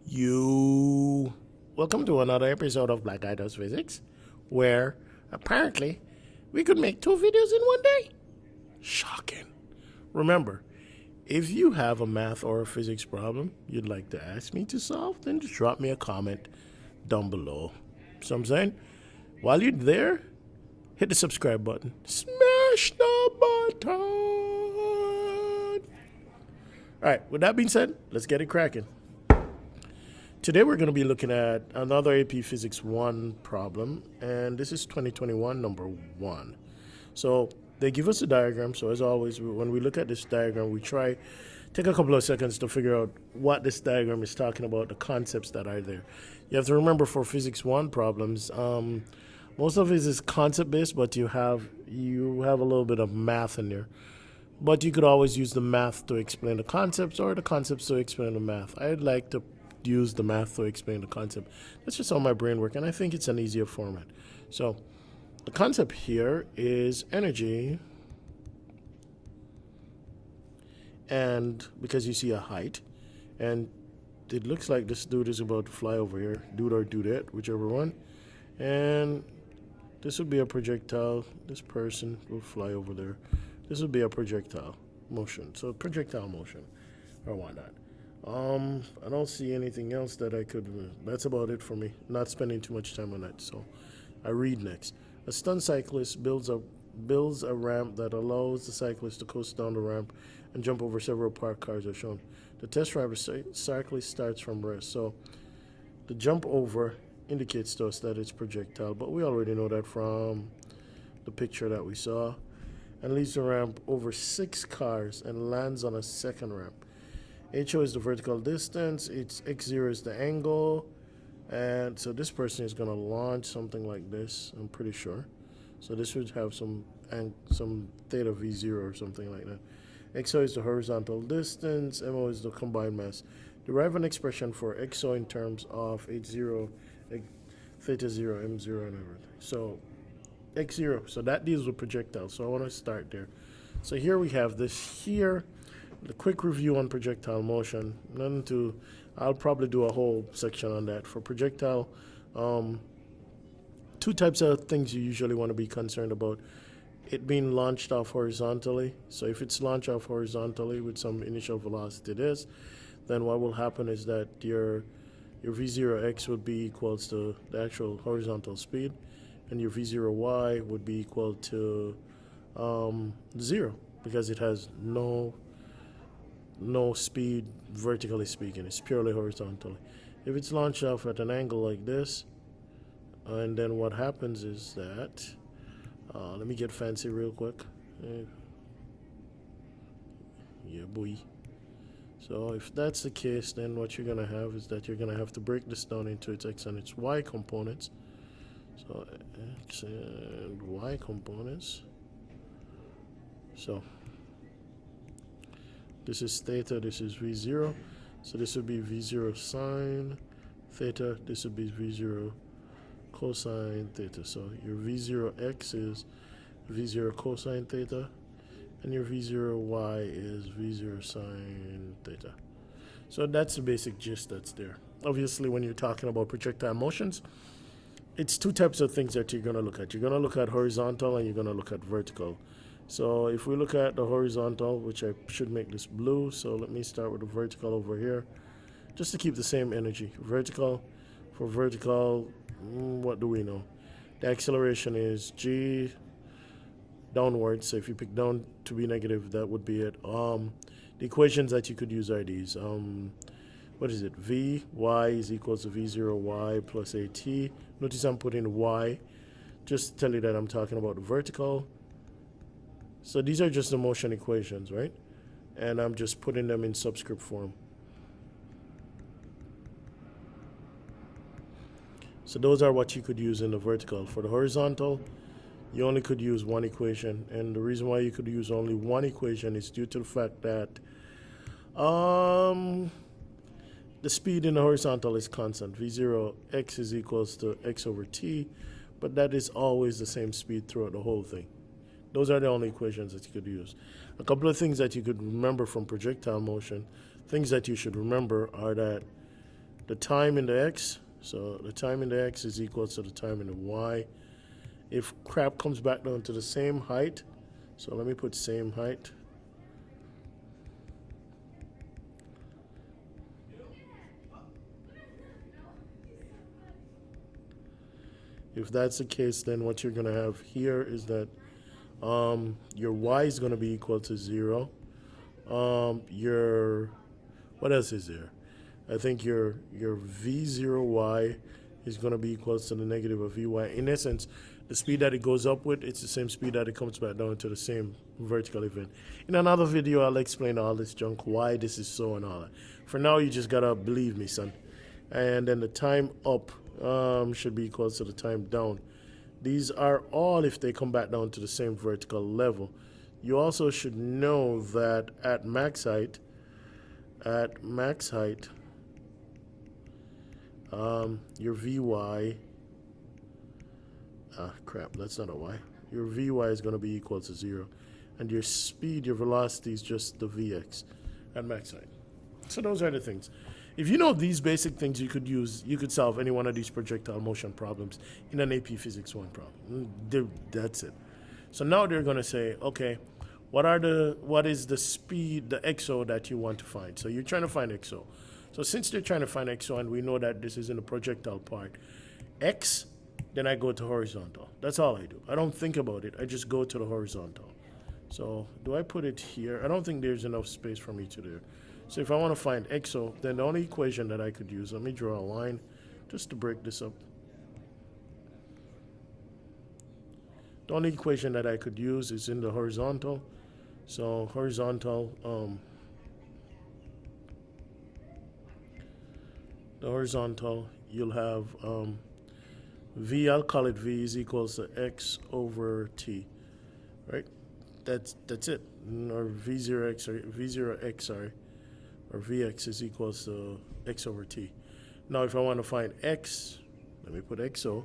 You. Welcome to another episode of Black Guy Does Physics, where apparently we could make 2 videos in one day. Shocking. Remember, if you have a math or a physics problem you'd like to ask me to solve, then just drop me a comment down below. So I'm saying, while you're there, hit the subscribe button. Smash the button. All right, with that being said, let's get it cracking. Today we're going to be looking at another AP Physics 1 problem, and this is 2021 number 1. So they give us a diagram, so as always, when we look at this diagram, we take a couple of seconds to figure out what this diagram is talking about, the concepts that are there. You have to remember for Physics 1 problems, most of it is concept-based, but you have a little bit of math in there. But you could always use the math to explain the concepts or the concepts to explain the math. I'd like to use the math to explain the concept. That's just how my brain works, and I think it's an easier format. So the concept here is energy, and because you see a height, and it looks like this dude is about to fly over here, dude or dudette, whichever one, and this would be a projectile. This person will fly over there. This would be a projectile motion. So projectile motion, or whatnot. I don't see anything else that I could. That's about it for me. Not spending too much time on that. So, I read next. A stunt cyclist builds a ramp that allows the cyclist to coast down the ramp and jump over several parked cars as shown. The test driver cyclist starts from rest. So, the jump over indicates to us that it's projectile, but we already know that from the picture that we saw. And leaves the ramp over 6 cars and lands on a second ramp. HO is the vertical distance, it's x0 is the angle, and so this person is going to launch something like this, I'm pretty sure. So this would have some theta v0 or something like that. XO is the horizontal distance, MO is the combined mass. Derive an expression for XO in terms of h0, theta 0, m0, and everything. So x0, so that deals with projectiles, so I want to start there. So here we have this here. The quick review on projectile motion. I'll probably do a whole section on that. For projectile, 2 types of things you usually want to be concerned about. It being launched off horizontally. So if it's launched off horizontally with some initial velocity then what will happen is that your v0x would be equals to the actual horizontal speed, and your v0y would be equal to 0, because it has no speed vertically speaking. It's purely horizontally. If it's launched off at an angle like this, and then what happens is that let me get fancy real quick. Yeah, boy. So if that's the case, then what you're gonna have is that you're gonna have to break this down into its x and its y components. So x and y components. So this is theta, this is v0. So this would be v0 sine theta, this would be v0 cosine theta. So your v0x is v0 cosine theta, and your v0y is v0 sine theta. So that's the basic gist that's there. Obviously, when you're talking about projectile motions, it's 2 types of things that you're going to look at. You're going to look at horizontal and you're going to look at vertical. So if we look at the horizontal, which I should make this blue, so let me start with the vertical over here, just to keep the same energy. Vertical, for vertical, what do we know? The acceleration is g downwards, so if you pick down to be negative, that would be it. The equations that you could use are these. What is it? Vy is equals to v0y plus at. Notice I'm putting y, just to tell you that I'm talking about the vertical. So these are just the motion equations, right? And I'm just putting them in subscript form. So those are what you could use in the vertical. For the horizontal, you only could use 1 equation. And the reason why you could use only 1 equation is due to the fact that the speed in the horizontal is constant. v0x is equals to x over t, but that is always the same speed throughout the whole thing. Those are the only equations that you could use. A couple of things that you could remember from projectile motion, things that you should remember are that the time in the x. So the time in the x is equal to the time in the y. If crap comes back down to the same height, so let me put same height. If that's the case, then what you're going to have here is that your y is going to be equal to 0. Your, what else is there? I think your v0y is going to be equal to the negative of vy. In essence, the speed that it goes up with, it's the same speed that it comes back down to the same vertical event. In another video, I'll explain all this junk, why this is so and all that. For now, you just got to believe me, son. And then the time up should be equal to the time down. These are all if they come back down to the same vertical level. You also should know that at max height, your Vy, crap, that's not a Y. Your Vy is going to be equal to 0. And your speed, your velocity is just the Vx at max height. So those are the things. If you know these basic things, you could solve any one of these projectile motion problems in an AP Physics 1 problem. That's it. So now they're going to say, okay, what is the speed, the XO that you want to find? So you're trying to find XO. So since they're trying to find XO, and we know that this is in the projectile part, X, then I go to horizontal. That's all I do. I don't think about it. I just go to the horizontal. So do I put it here? I don't think there's enough space for me to do it. So if I want to find XO, then the only equation that I could use, let me draw a line just to break this up. The only equation that I could use is in the horizontal. So horizontal, you'll have V, I'll call it V, is equals to X over T, right? That's it. Or V0X, or V0X, sorry. Or Vx is equals to X over T. Now if I want to find X, let me put XO.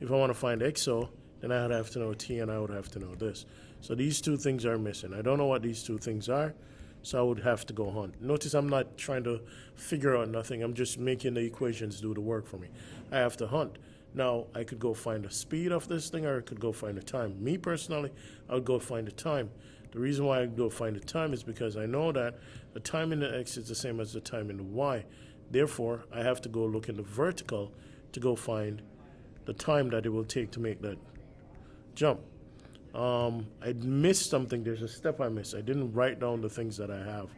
If I want to find XO, then I would have to know T and I would have to know this. So these two things are missing. I don't know what these two things are, so I would have to go hunt. Notice I'm not trying to figure out nothing. I'm just making the equations do the work for me. I have to hunt. Now, I could go find the speed of this thing, or I could go find the time. Me personally, I would go find the time. The reason why I go find the time is because I know that the time in the x is the same as the time in the y. Therefore, I have to go look in the vertical to go find the time that it will take to make that jump. I missed something. There's a step I missed. I didn't write down the things that I have.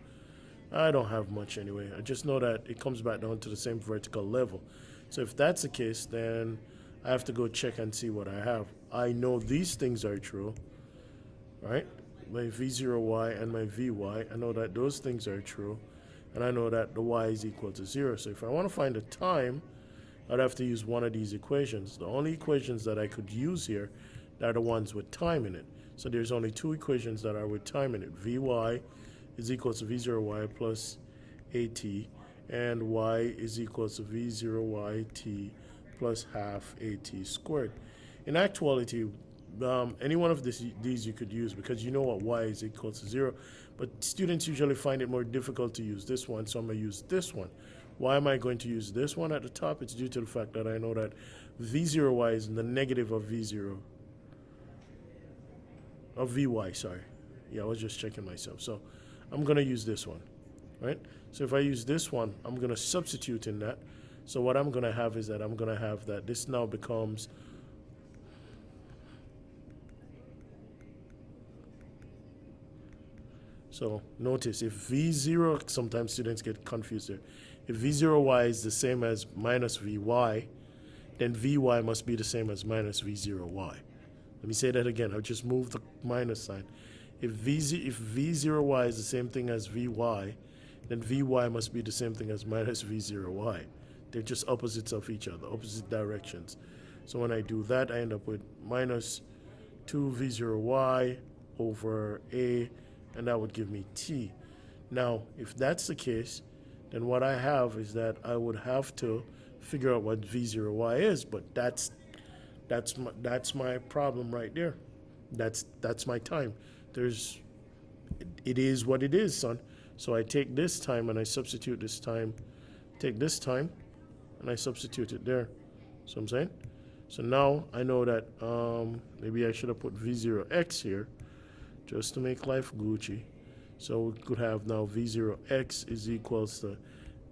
I don't have much anyway. I just know that it comes back down to the same vertical level. So if that's the case, then I have to go check and see what I have. I know these things are true, right? My V0y and my Vy, I know that those things are true, and I know that the y is equal to 0. So if I want to find the time, I'd have to use one of these equations. The only equations that I could use here are the ones with time in it. So there's only two equations that are with time in it. Vy is equal to V0y plus AT, and y is equal to V0yt plus half AT squared. In actuality, any one of these you could use because you know what y is equal to 0, but students usually find it more difficult to use this one, so I'm going to use this one. Why am I going to use this one at the top? It's due to the fact that I know that V0y is in the negative of V0, of Vy, sorry. Yeah, I was just checking myself. So I'm going to use this one, right? So if I use this one, I'm going to substitute in that. So what I'm going to have is that I'm going to have that this now becomes so notice if V0, sometimes students get confused there. If V0y is the same as minus Vy, then Vy must be the same as minus V0y. Let me say that again. I'll just move the minus sign. If V0y is the same thing as Vy, then Vy must be the same thing as minus V0y. They're just opposites of each other, opposite directions. So when I do that, I end up with minus 2V0y over A, and that would give me T. Now, if that's the case, then what I have is that I would have to figure out what V0y is, but that's my problem right there. That's my time. It is what it is, son. So I take this time and I substitute this time take this time and I substitute it there. So I'm saying? So now I know that maybe I should have put V0x here just to make life Gucci. So we could have now V0x is equals to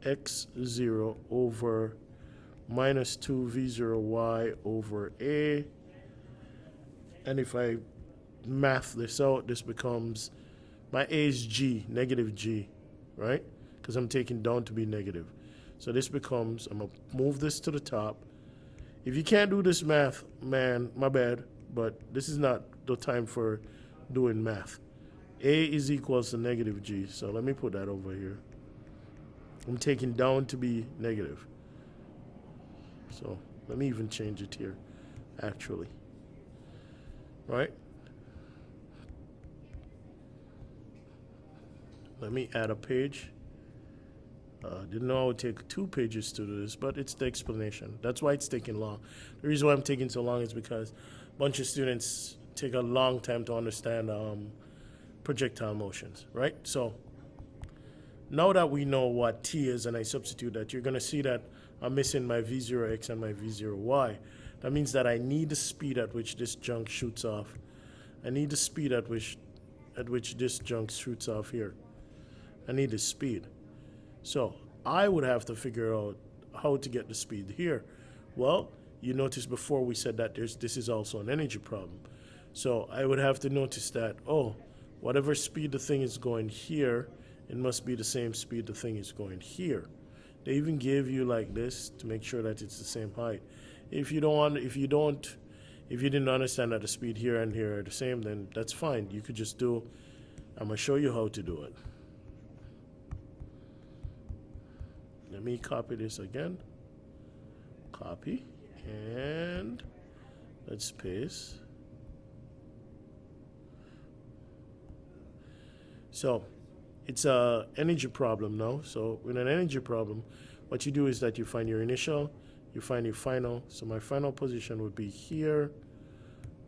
x0 over minus 2 V0y over a. And if I math this out, this becomes, my a is g, negative g, right? Because I'm taking down to be negative. So this becomes, I'm going to move this to the top. If you can't do this math, man, my bad, but this is not the time for doing math. A is equals to negative g, so let me put that over here. I'm taking down to be negative. So let me even change it here, actually. Right? Let me add a page. Didn't know I would take 2 pages to do this, but it's the explanation. That's why it's taking long. The reason why I'm taking so long is because a bunch of students take a long time to understand projectile motions, right? So now that we know what t is and I substitute that, you're going to see that I'm missing my v0x and my v0y. That means that I need the speed at which this junk shoots off. I need the speed at which this junk shoots off here. I need the speed. So I would have to figure out how to get the speed here. Well, you notice before we said that this is also an energy problem. So I would have to notice that, oh, whatever speed the thing is going here, it must be the same speed the thing is going here. They even gave you like this to make sure that it's the same height. If you didn't understand that the speed here and here are the same, then that's fine. You could just do, I'm gonna show you how to do it. Let me copy this again. Copy, and let's paste. So it's a energy problem now. So with an energy problem, what you do is that you find your initial, you find your final. So my final position would be here.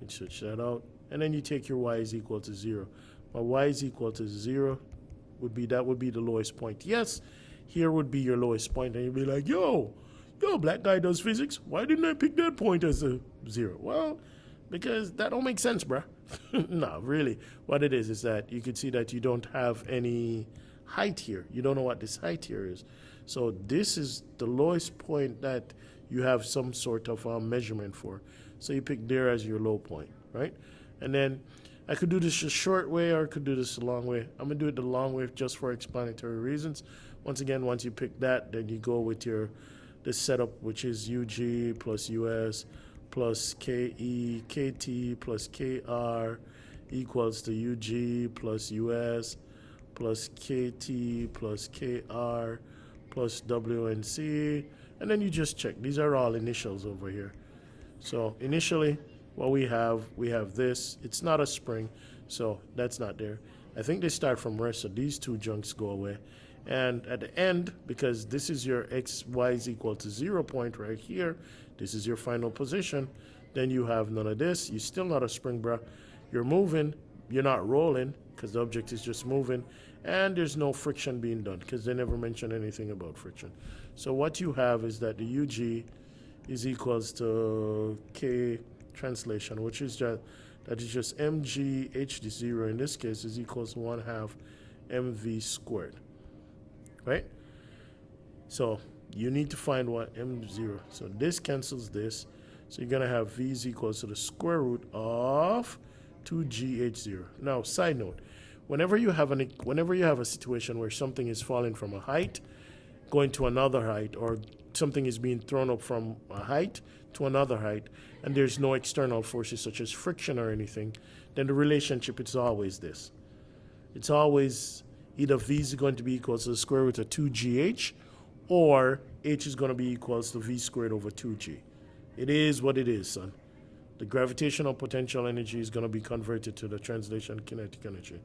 Let's switch that out. And then you take your y is equal to 0. My y is equal to 0 would be the lowest point. Yes, here would be your lowest point, and you'd be like, yo, black guy does physics. Why didn't I pick that point as a 0? Well, because that don't make sense, bruh. No, really. What it is that you can see that you don't have any height here. You don't know what this height here is. So this is the lowest point that you have some sort of measurement for. So you pick there as your low point, right? And then I could do this a short way, or I could do this a long way. I'm going to do it the long way just for explanatory reasons. Once again, once you pick that, then you go with this setup, which is UG plus US plus KE, KT plus KR equals to UG plus US plus KT plus KR plus WNC. And then you just check. These are all initials over here. So initially, what we have this. It's not a spring, so that's not there. I think they start from rest, so these two junks go away. And at the end, because this is your x, y is equal to 0 point right here, this is your final position, then you have none of this. You're still not a spring, bruh. You're moving, you're not rolling, because the object is just moving, and there's no friction being done, because they never mention anything about friction. So what you have is that the UG is equals to K translation, which is just, that is just mg hd0 in this case is equals to 1/2 mv squared, right? So you need to find what m0. So this cancels this. So you're gonna have v is equals to the square root of 2gh0. Now, side note, whenever you have a situation where something is falling from a height going to another height, or something is being thrown up from a height to another height, and there's no external forces such as friction or anything, then the relationship is always this. It's always either v is going to be equals to the square root of 2gh, or h is going to be equals to v squared over 2g. It is what it is, son. The gravitational potential energy is going to be converted to the translation kinetic energy.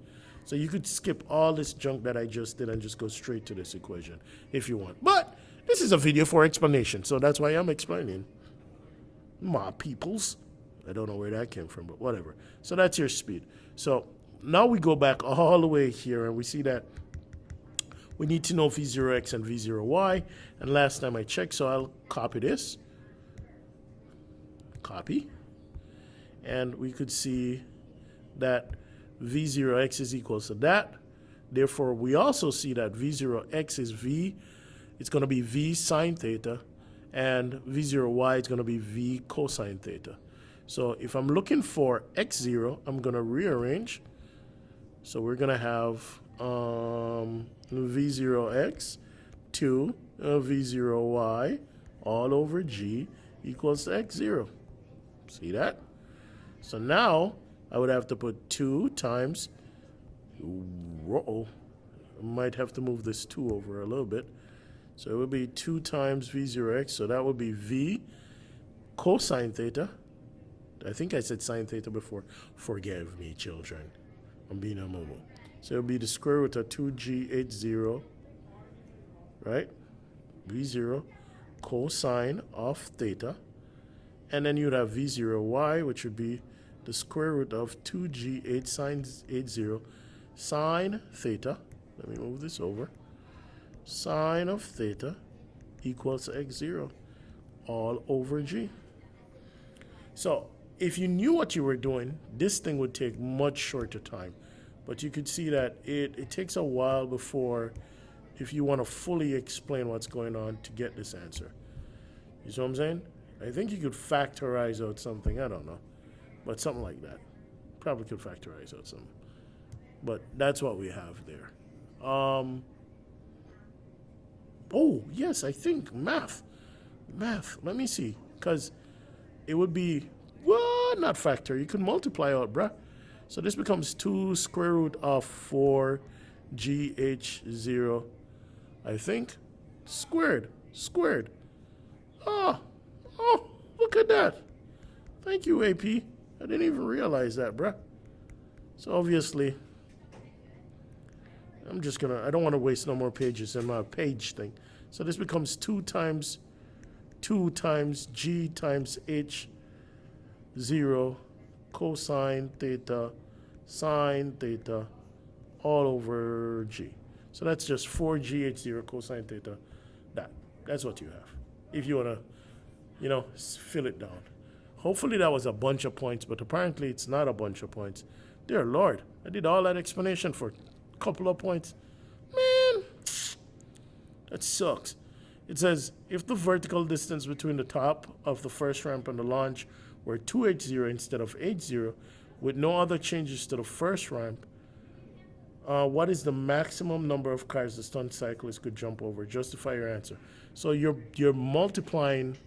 So you could skip all this junk that I just did and just go straight to this equation if you want. But this is a video for explanation, so that's why I'm explaining. My peoples. I don't know where that came from, but whatever. So that's your speed. So now we go back all the way here, and we see that We need to know v0x and v0y. And last time I checked, so I'll copy this. Copy. And we could see that v0x is equals to that. Therefore, we also see that v0x is v. It's going to be v sine theta. And v0y is going to be v cosine theta. So if I'm looking for x0, I'm going to rearrange. So we're going to have v0x to v0y all over g equals to x0. See that? So now I would have to put 2 times, I might have to move this 2 over a little bit. So it would be 2 times v0x, so that would be v cosine theta. I think I said sine theta before. Forgive me, children. I'm being a momo. So it would be the square root of 2gh0, right? v0 cosine of theta. And then you'd have v0y, which would be the square root of 2gh sine h0 sine theta. Let me move this over. Sine of theta equals x0 all over g. So if you knew what you were doing, this thing would take much shorter time. But you could see that it takes a while before, if you want to fully explain what's going on, to get this answer. You see what I'm saying? I think you could factorize out something. I don't know. But something like that. Probably could factorize out something. But that's what we have there. Oh, yes, I think math. Math. Let me see. Because it would be, well, not factor. You could multiply out, bruh. So this becomes 2 square root of 4 gh0, I think, squared. Oh, look at that. Thank you, AP. I didn't even realize that, bruh. So obviously, I don't want to waste no more pages in my page thing. So this becomes 2 times g times h0 cosine theta sine theta all over g. So that's just 4gh0 cosine theta. That's what you have. If you want to, fill it down. Hopefully that was a bunch of points, but apparently it's not a bunch of points. Dear Lord, I did all that explanation for a couple of points. Man, that sucks. It says, if the vertical distance between the top of the first ramp and the launch were 2h0 instead of h0, with no other changes to the first ramp, what is the maximum number of cars the stunt cyclist could jump over? Justify your answer. So you're multiplying,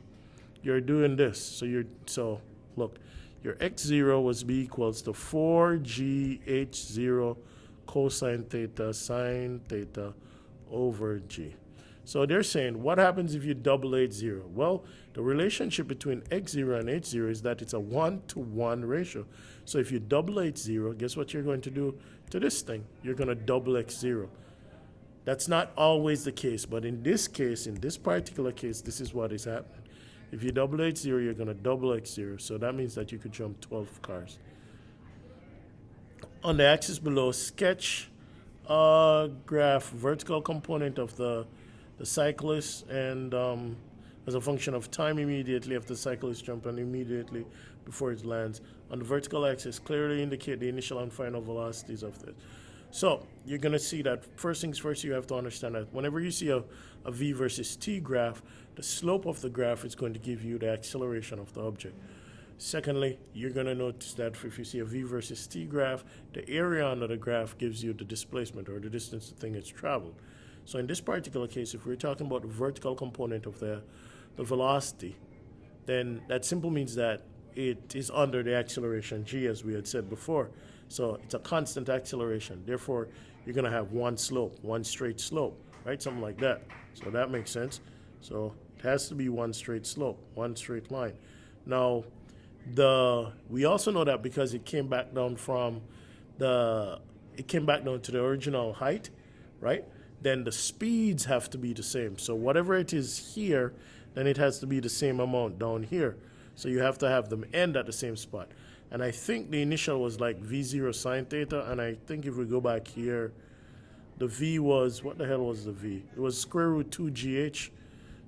you're doing this. So look, your x0 was b equals to 4gh0 cosine theta sine theta over g. So they're saying, what happens if you double h0? Well, the relationship between x0 and h0 is that it's a 1-to-1 ratio. So if you double h0, guess what you're going to do to this thing? You're going to double x0. That's not always the case, but in this case, in this particular case, this is what is happening. If you double h0, you're going to double x0. So that means that you could jump 12 cars. On the axis below, sketch graph vertical component of the cyclist and as a function of time immediately after the cyclist jump and immediately before it lands. On the vertical axis, clearly indicate the initial and final velocities of this. So you're going to see that first things first, you have to understand that whenever you see a v versus t graph, the slope of the graph is going to give you the acceleration of the object. Secondly, you're going to notice that if you see a v versus t graph, the area under the graph gives you the displacement or the distance the thing has traveled. So in this particular case, if we're talking about the vertical component of the velocity, then that simply means that it is under the acceleration g, as we had said before. So it's a constant acceleration. Therefore, you're going to have one slope, one straight slope, right? Something like that. So that makes sense. So it has to be one straight slope, one straight line. Now, we also know that because it came back down to the original height, right? Then the speeds have to be the same. So whatever it is here, then it has to be the same amount down here. So you have to have them end at the same spot. And I think the initial was like v0 sine theta, and I think if we go back here, The V was, what the hell was the V? It was square root 2GH.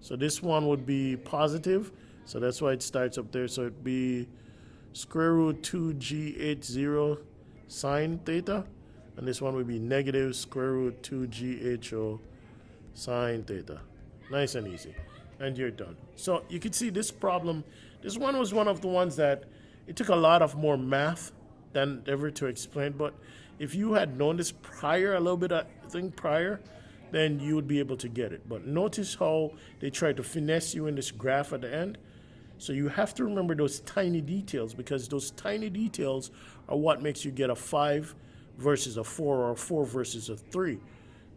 So this one would be positive. So that's why it starts up there. So it'd be square root 2GH0 sine theta. And this one would be negative square root 2GHO sine theta. Nice and easy. And you're done. So you can see this problem. This one was one of the ones that it took a lot of more math than ever to explain. But if you had known this prior, a little bit of thing prior, then you would be able to get it. But notice how they try to finesse you in this graph at the end. So you have to remember those tiny details, because those tiny details are what makes you get a 5 versus a 4 or a 4 versus a 3.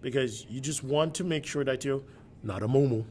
Because you just want to make sure that you're not a mumu.